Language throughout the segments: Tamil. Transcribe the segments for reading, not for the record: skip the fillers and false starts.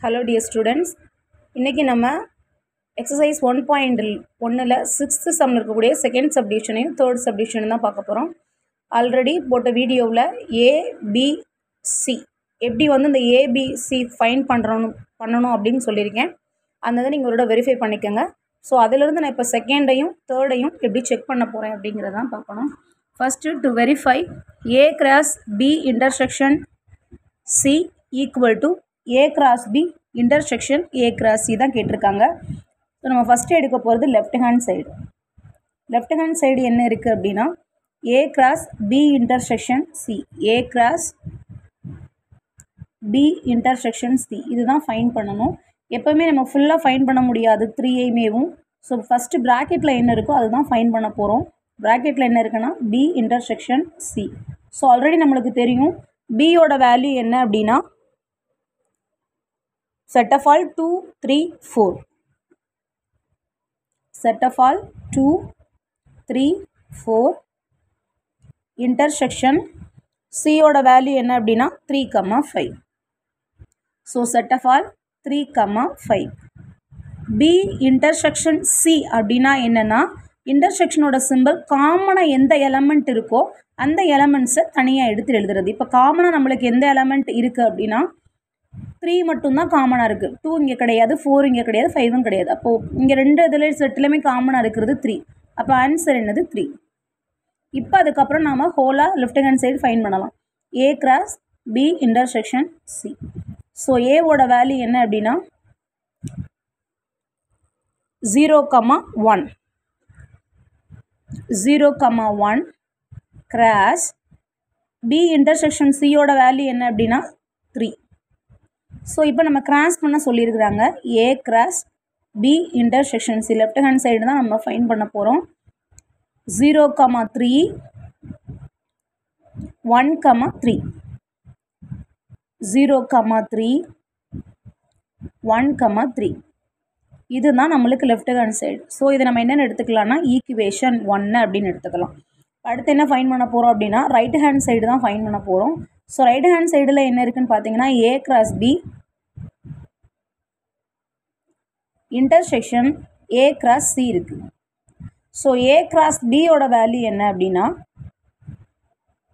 Hello dear students. இன்னைக்கு நம்ம exercise 1.1ல 6th sum இருக்கக்கூடிய second subdivision third subdivision தான் பார்க்க போறோம். ஆல்ரெடி போட்ட வீடியோவில் A B C எப்படி வந்து இந்த A B C ஃபைண்ட் பண்ணணும் அப்படின்னு சொல்லியிருக்கேன். அந்த இதை நீங்கள் ஒரு வெரிஃபை பண்ணிக்கோங்க. ஸோ அதிலிருந்து நான் இப்போ செகண்டையும் தேர்டையும் எப்படி செக் பண்ண போகிறேன் அப்படிங்கிறதான் பார்க்கணும். First to verify A cross B intersection C equal to A cross B intersection A cross C தான் கேட்டிருக்காங்க. ஸோ நம்ம ஃபஸ்ட்டு எடுக்க போகிறது left hand side. Left hand side என்ன இருக்குது அப்படின்னா A cross B intersection C, A cross B intersection C இதுதான் ஃபைண்ட் பண்ணணும். எப்போவுமே நம்ம ஃபுல்லாக ஃபைண்ட் பண்ண முடியாது 3ஐயுமேவும். ஸோ ஃபஸ்ட்டு ப்ராக்கெட்டில் என்ன இருக்கோ அதுதான் ஃபைண்ட் பண்ண போகிறோம். ப்ராக்கெட்டில் என்ன இருக்குன்னா B intersection C. So already நம்மளுக்கு தெரியும் Bயோட வேல்யூ என்ன அப்படின்னா set of all 2, 3, 4. Set of all 2, 3, 4. Intersection C ஓட வேல்யூ என்ன அப்படின்னா 3, 5. So set of all 3, 5. B intersection C அப்படின்னா என்னன்னா இன்டர்செக்ஷனோட சிம்பிள் காமனாக எந்த எலமெண்ட் இருக்கோ அந்த எலமெண்ட்ஸை தனியாக எடுத்து எழுதுறது. இப்போ காமனாக நம்மளுக்கு எந்த எலமெண்ட் இருக்குது அப்படின்னா 3 மட்டும்தான் காமனாக இருக்குது. 2 இங்கே கிடையாது, 4 இங்கே கிடையாது, 5 கிடையாது. அப்போது இங்கே ரெண்டு இதில் செட்டிலுமே காமனாக இருக்கிறது 3. அப்போ ஆன்சர் என்னது 3. இப்போ அதுக்கப்புறம் நாம் ஹோலாக லெஃப்ட் ஹேண்ட் சைடு ஃபைன் பண்ணலாம். A cross B intersection C. So ஏவோட வேல்யூ என்ன அப்படின்னா 0, 1. 0, 1 cross B intersection C ஓட வேல்யூ என்ன அப்படின்னா 3. ஸோ இப்போ நம்ம கிராஸ் பண்ண சொல்லியிருக்கிறாங்க. A cross B intersection C left hand side தான் நம்ம ஃபைண்ட் பண்ண போகிறோம். 0, 3 1, 3. 0, 3 1, 3. இதுதான் நம்மளுக்கு லெஃப்ட் ஹேண்ட் சைடு. ஸோ இதை நம்ம என்னென்னு எடுத்துக்கலாம்னா ஈக்குவேஷன் 1 அப்படின்னு எடுத்துக்கலாம். அடுத்து என்ன ஃபைண்ட் பண்ண போகிறோம் அப்படின்னா ரைட் ஹேண்ட் சைடு தான் ஃபைண்ட் பண்ண போகிறோம். ஸோ ரைட் ஹேண்ட் சைடில் என்ன இருக்குன்னு பார்த்தீங்கன்னா A cross B intersection A cross C இருக்குது. ஸோ A cross B ஓட வேல்யூ என்ன அப்படின்னா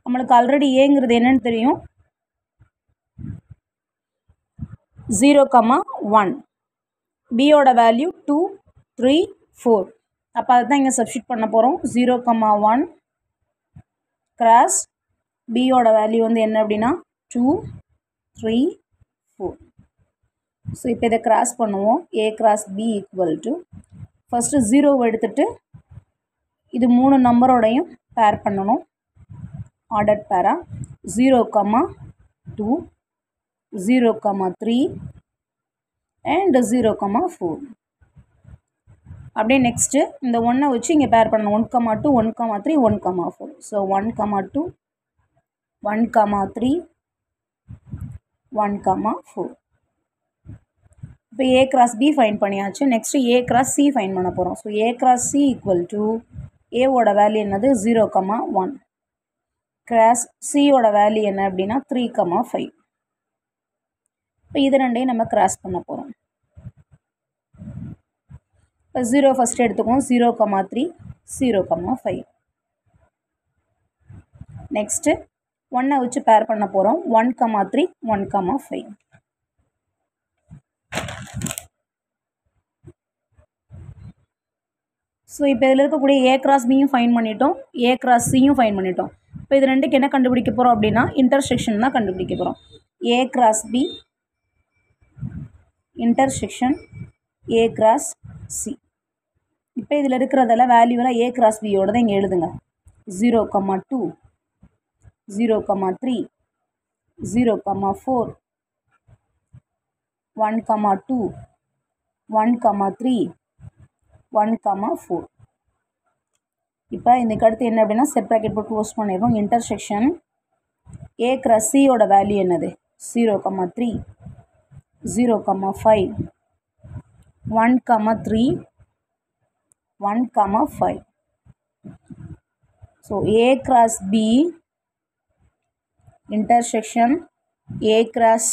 நம்மளுக்கு ஆல்ரெடி ஏங்கிறது என்னன்னு தெரியும் 0, 1. பியோட வேல்யூ 2, 3, 4. அப்போ அதுதான் இங்கே சப்ஸ்டிட் பண்ண போகிறோம். 0, 1 கிராஸ் பியோட வேல்யூ வந்து என்ன அப்படின்னா 2, 3, 4. ஸோ இப்போ இதை கிராஸ் பண்ணுவோம். A cross B equal to first 0 எடுத்துகிட்டு இது 3 நம்பரோடையும் பேர் பண்ணணும். ஆர்டர் பேரா 0, 2, 0, 3 and 0, 4. அப்படியே நெக்ஸ்ட்டு இந்த 1 வச்சு இங்கே பேர் பண்ணணும். 1, 2, 1, 3, 1, 4. ஸோ 1, 2, 1, 3, 1, 4. இப்போ A cross B ஃபைன் பண்ணியாச்சு. Next A cross C fine பண்ண போகிறோம். So A cross C equal to ஏவோட வேல்யூ என்னது 0, 1 கிராஸ் சியோட வேல்யூ என்ன அப்படின்னா 3, 5. இப்போ இது ரெண்டையும் நம்ம கிராஸ் பண்ண போகிறோம். இப்போ 0 ஃபஸ்ட்டு எடுத்துக்குவோம். 0, 3, 0, 5. நெக்ஸ்ட்டு 1 வச்சு பேர் பண்ண போகிறோம். 1, 3, 1, 5. ஸோ இப்போ இதில் இருக்கக்கூடிய A cross Bயும் ஃபைன் பண்ணிட்டோம், A cross Cயும் ஃபைன் பண்ணிட்டோம். இப்போ இது ரெண்டுக்கு என்ன கண்டுபிடிக்க போகிறோம் அப்படின்னா இன்டர்செக்ஷன் தான் கண்டுபிடிக்க போகிறோம். A cross B intersection A cross C. இப்போ இதில் இருக்கிறதெல்லாம் வேல்யூவெல்லாம் A cross Bயோட தான் இங்கே எழுதுங்க. 0, 2, 0, 3, 0, 4, 1, 2, 1, 3, 1, 4. இப்போ இதுக்கு அடுத்து என்ன அப்படின்னா செட் ப்ராக்கெட் போட்டு க்ளோஸ் பண்ணிடுறோம். இன்டர்செக்ஷன் A cross Cயோட வேல்யூ என்னது 0, 3, 0, 5, 1, 3, 1, 5. So A cross B intersection A cross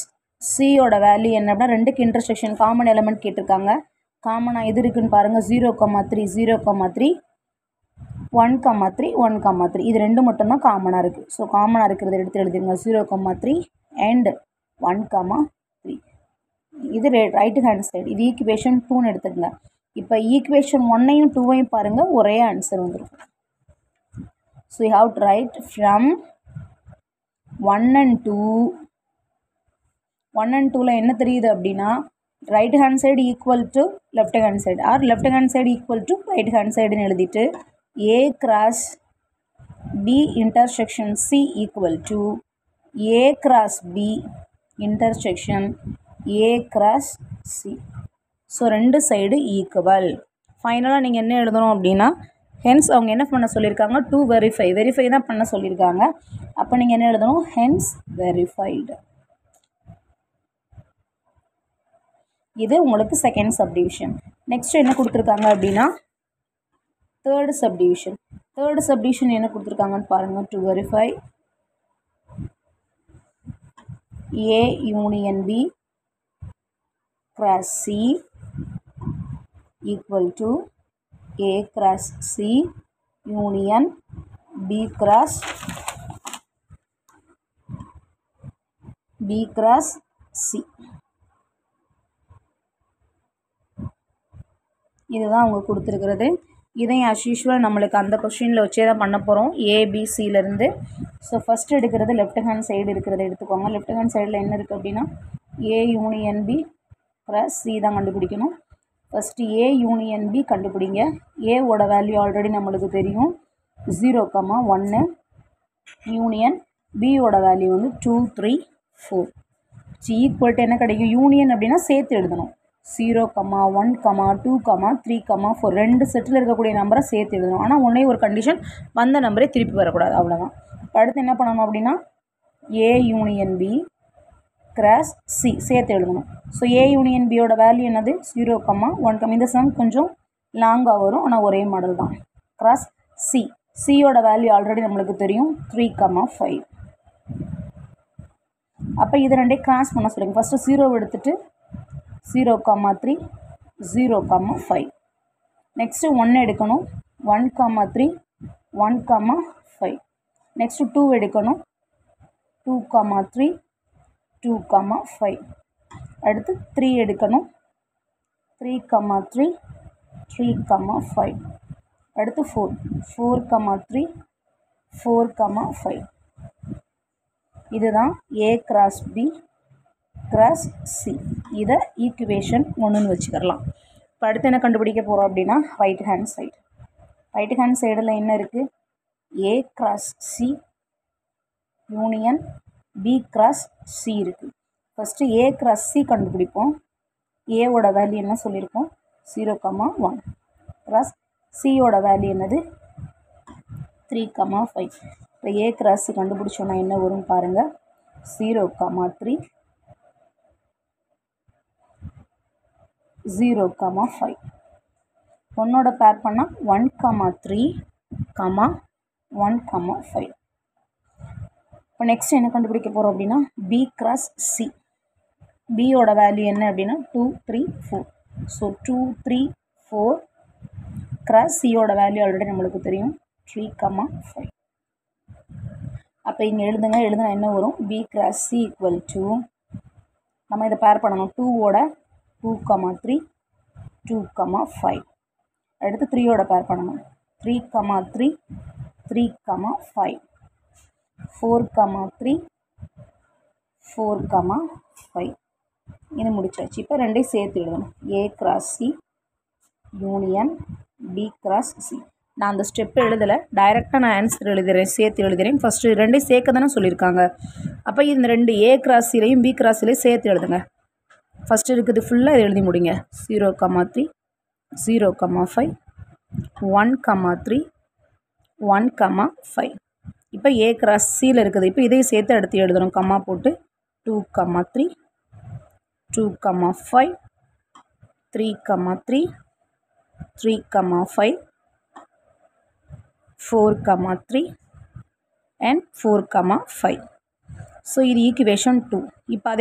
சியோட வேல்யூ என்ன அப்படின்னா ரெண்டுக்கு இன்டர்செக்ஷன் காமன் எலமெண்ட் கேட்டிருக்காங்க. காமனாக எது இருக்குன்னு பாருங்கள். 0,3 0,3 1,3 1,3 இது ரெண்டு மட்டும்தான் காமனாக இருக்குது. ஸோ காமனாக இருக்கிறத எடுத்து எழுதிருங்க. 0,3 அண்ட் 1,3 இது ரைட் ஹேண்ட் சைடு. இது ஈக்குவேஷன் 2ன்னு எடுத்துக்கங்க. இப்போ ஈக்குவேஷன் 1ஐயும் 2ஐயும் பாருங்கள், ஒரே ஆன்சர் வந்துடும். So you have to write from 1 and 2. 1 and 2ல என்ன தெரியுது அப்படின்னா right hand side equal to left hand side or left hand side equal to right hand சைடுன்னு எழுதிட்டு A cross B intersection C equal to A cross B intersection A cross C. So ரெண்டு சைடு ஈக்குவல். ஃபைனலாக நீங்கள் என்ன எழுதணும் அப்படின்னா ஹென்ஸ் அவங்க என்ன பண்ண சொல்லியிருக்காங்க, டு வெரிஃபை தான் பண்ண சொல்லியிருக்காங்க. அப்போ நீங்கள் என்ன எழுதணும், ஹென்ஸ் வெரிஃபைடு. இது உங்களுக்கு செகண்ட் சப்டிவிஷன். நெக்ஸ்ட் என்ன கொடுத்துருக்காங்க அப்படின்னா தேர்டு சப்டிவிஷன். தேர்டு சப்டிவிஷன் என்ன கொடுத்துருக்காங்கன்னு பாருங்கள். To verify A union B cross C equal to A cross C union B cross C. இதுதான் அவங்க கொடுத்துருக்கிறது. இதையும் as usual நம்மளுக்கு அந்த கொஸ்டினில் வச்சே தான் பண்ண போகிறோம், ஏபிசியிலேருந்து. ஸோ ஃபஸ்ட்டு எடுக்கிறது லெஃப்ட் ஹேண்ட் சைடு இருக்கிறத எடுத்துக்கோங்க. லெஃப்ட் ஹேண்ட் சைடில் என்ன இருக்குது அப்படின்னா A union B cross C தான் கண்டுபிடிக்கணும். ஃபஸ்ட்டு A union B கண்டுபிடிங்க. ஏவோட வேல்யூ ஆல்ரெடி நம்மளுக்கு தெரியும் 0,1. யூனியன் பியோட வேல்யூ வந்து 2 3 4. ஈக்குவல் டு என்ன கிடைக்கும், யூனியன் அப்படின்னா சேர்த்து எழுதணும். 0,1, 2, 3, 4 ரெண்டு செட்டில் இருக்கக்கூடிய நம்பரை சேர்த்து எழுதணும். ஆனால் ஒன்றே ஒரு கண்டிஷன், வந்த நம்பரே திருப்பி வரக்கூடாது, அவ்வளோதான். அடுத்து என்ன பண்ணணும் அப்படின்னா A union B cross C சேர்த்து எழுதணும். ஸோ A union Bயோட வேல்யூ என்னது 0,1. இந்த சம் கொஞ்சம் லாங்காக வரும், ஆனால் ஒரே மாடல் தான். cross C. சியோட வேல்யூ ஆல்ரெடி நம்மளுக்கு தெரியும் 3,5. அப்போ இது ரெண்டே கிராஸ் பண்ண சொல்லுங்கள். ஃபஸ்ட்டு 0 எடுத்துகிட்டு 0,3 0,5. நெக்ஸ்ட்டு 1 எடுக்கணும் 1,3 1,5. நெக்ஸ்ட்டு 2 எடுக்கணும் 2,3 2,5. அடுத்து 3 எடுக்கணும் 3,3 3,5. அடுத்து 4,3 4,5. இதுதான் A cross B cross C. இதை ஈக்குவேஷன் 1ன்னு வச்சுக்கலாம். இப்போ அடுத்து என்ன கண்டுபிடிக்க போகிறோம் அப்படின்னா right hand side. Right hand சைடில் என்ன இருக்குது, A cross C union B cross C இருக்குது. ஃபஸ்ட்டு A cross C கண்டுபிடிப்போம். ஏவோட வேல்யூ என்ன சொல்லியிருக்கோம் 0,1 cross சியோட வேல்யூ என்னது 3,5. இப்போ A cross C கண்டுபிடிச்சோன்னா என்ன வரும் பாருங்கள், 0,3 0,5. ஒன்னோட பேர் பண்ணால் 1,3 1,5. இப்போ நெக்ஸ்ட் என்ன கண்டுபிடிக்க போகிறோம் அப்படின்னா B cross C. பியோட வேல்யூ என்ன அப்படின்னா 2 3 4. ஸோ 2 3 4 cross சியோட வேல்யூ ஆல்ரெடி நம்மளுக்கு தெரியும் 3,5. அப்போ இங்கே எழுதுனா என்ன வரும், B cross C equal to நம்ம இதை பேர் பண்ணணும் 2ஓட 2,3 2,5. அடுத்து 3ஓட பேர் பண்ணணும் 3,3 3,5 4,3 4,5. இது முடிச்சாச்சு. இப்போ ரெண்டையும் சேர்த்து எழுதணும். A cross C union B cross C. நான் அந்த ஸ்டெப் எழுதலை, டைரெக்டாக நான் ஆன்சர் எழுதுகிறேன், சேர்த்து எழுதுகிறேன். ஃபஸ்ட்டு ரெண்டையும் சேர்க்க தானே சொல்லியிருக்காங்க. அப்போ இந்த ரெண்டு A cross Cலையும் B cross Cலையும் சேர்த்து எழுதுங்க. ஃபஸ்ட்டு இருக்குது ஃபுல்லாக இதை எழுதி முடிங்க. 0,3 0,5 1,3 1,5. இப்போ A cross Cயில் இருக்குது. இப்போ இதையும் சேர்த்து அடுத்து எழுதணும், கம்மா போட்டு 2,3 2,5 3,3 3,5 4,3 and 4,5. ஸோ இது ஈக்குவேஷன் 2. இப்போ அதே